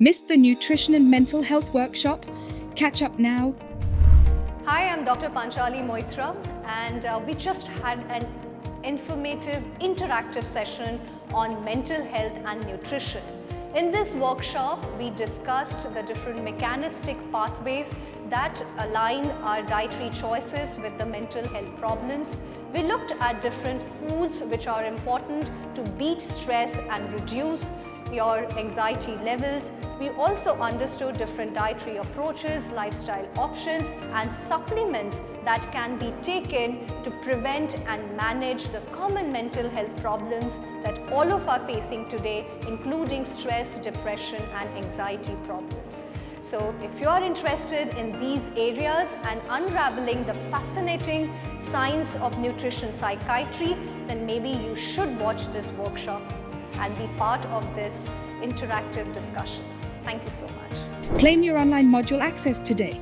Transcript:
Missed the nutrition and mental health workshop? Catch up now. Hi, I'm Dr. Panchali Moitra, and we just had an informative, interactive session on mental health and nutrition. In this workshop, we discussed the different mechanistic pathways that align our dietary choices with the mental health problems. We looked at different foods which are important to beat stress and reduce your anxiety levels. We also understood different dietary approaches, lifestyle options, and supplements that can be taken to prevent and manage the common mental health problems that all of us are facing today, including stress, depression, and anxiety problems. So if you are interested in these areas and unraveling the fascinating science of nutrition psychiatry, then maybe you should watch this workshop and be part of this interactive discussions. Thank you so much. Claim your online module access today.